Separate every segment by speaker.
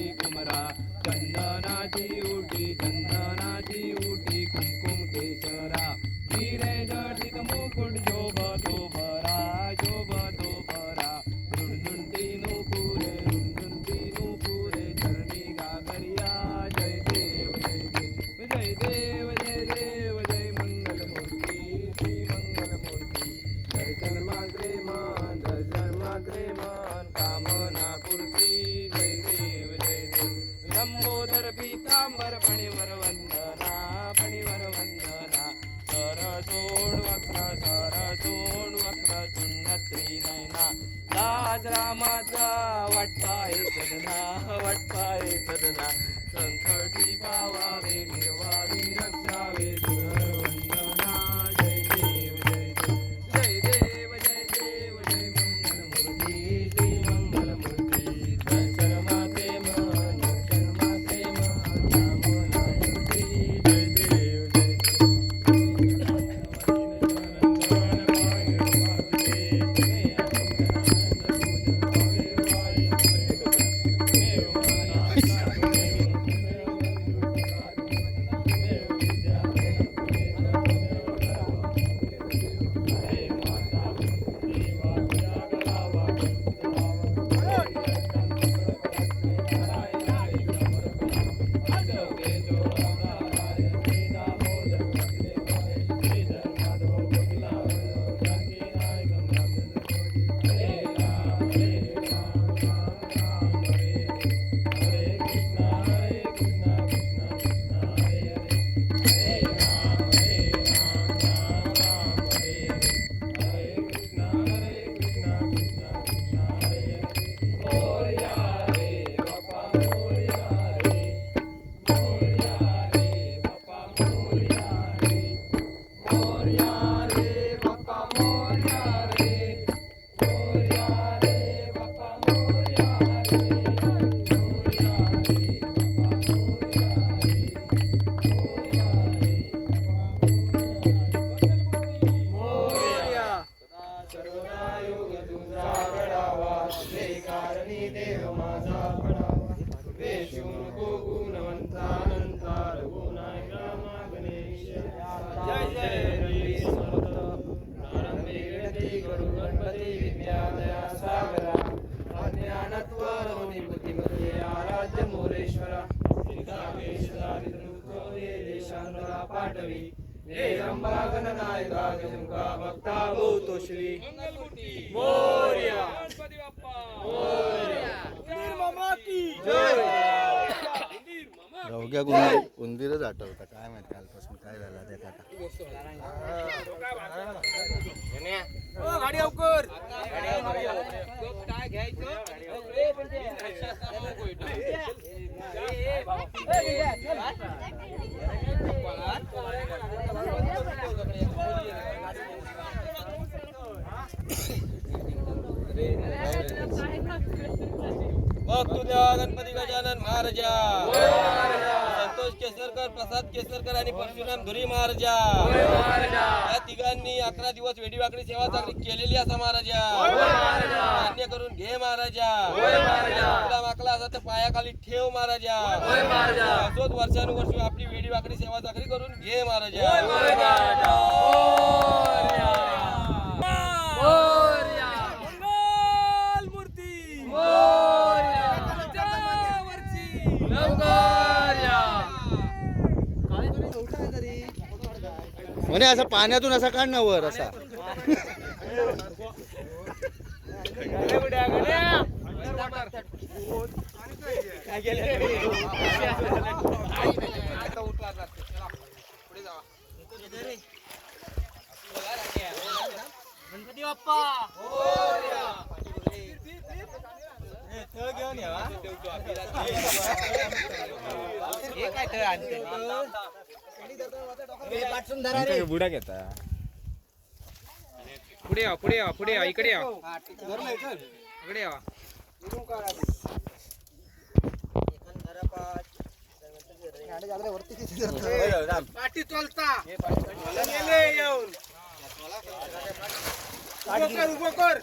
Speaker 1: उटी कुमरा चंदनाची उटी कुमकुम केशरा हिरे जडित मुकुट शोभतो बरा रुंदुंटी नुपुरे चरणी गागरिया जय देव जय मंगलमूर्ती श्री मंगलमूर्ती दर्शन मात्रे मान कामना पूर्ती जय देव लंबोदर पीतांबर फणीवर वंदना सरसोड वक्र चुन्नत्री नयना लाज रामाचा वाटपाय सदना संकटी पावावे निर्वावी रक्षावे वंदना जय देव जय मंगलमूर्ती श्री मंगलमूर्ती दर्शन माते मन कामना मूर्ती जय देव पाटवी हे अंबागन नायका जमुका भक्ता भूतो श्री मोरया गणपती बाप्पा मोरया मामा की जय
Speaker 2: रवग्या उंदीरच आठवता काय माहित कालपासून काय झालं ते काका
Speaker 1: गाडी अवकर काय घ्यायचं गणपती गजानन महाराज संतोष केसरकर प्रसाद केसरकर आणि परशुराम धुरी महाराज या तिघांनी 11 दिवस वेडीवाकडी सेवा चांगली केलेली असा महाराज मान्य करून घे महाराज तुला माकला असा तर पायाखाली ठेव महाराज असोच वर्षानुवर्षी आपली वेडीवाकडी सेवा चांगली करून घे महाराज
Speaker 2: म्हणे असं पाण्यातून असा काढ ना वर असा
Speaker 1: गणपती बाप्पा
Speaker 2: बुडा घेता
Speaker 1: पुढे या इकडे या इकडे या पाठी चलता उभं कर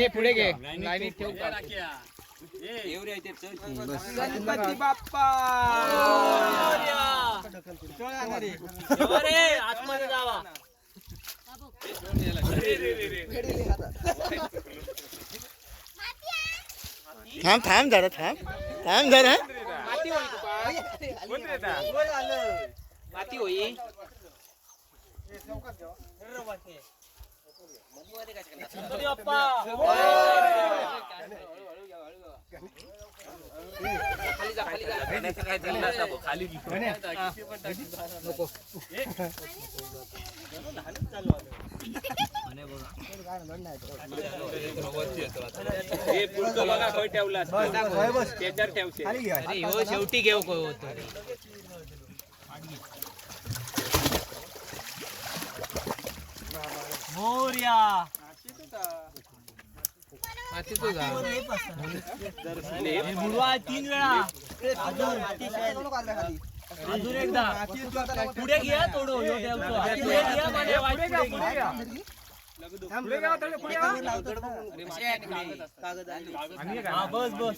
Speaker 3: पुढे घे लाईनीत ठेव
Speaker 1: गणपती बाप्पा
Speaker 3: आतमध्ये जावा
Speaker 2: थांब थांब जरा थांब जरा
Speaker 3: माती होई शेवटी घेऊ मोर्या बुडवा 3 वेळा अजून एकदा पुढे घ्या थोडं बस बस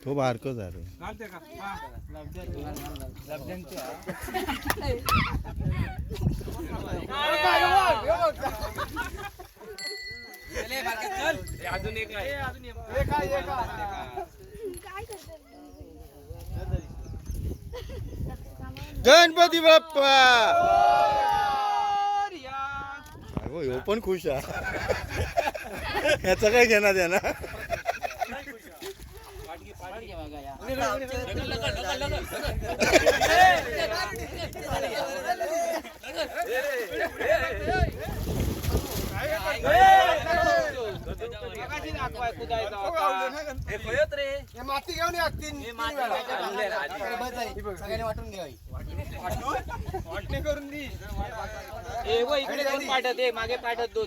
Speaker 2: तो बारको झालं
Speaker 3: अजून एक
Speaker 2: गणपती बाप्पा अगो ह्यो पण खुश आहे ह्याचं काय घेणार आहे ना
Speaker 1: माती घेऊन सगळ्यांनी वाटून घ्यावी वाटणे करून दी
Speaker 3: इकडे 2 पाठत मागे पाठत 2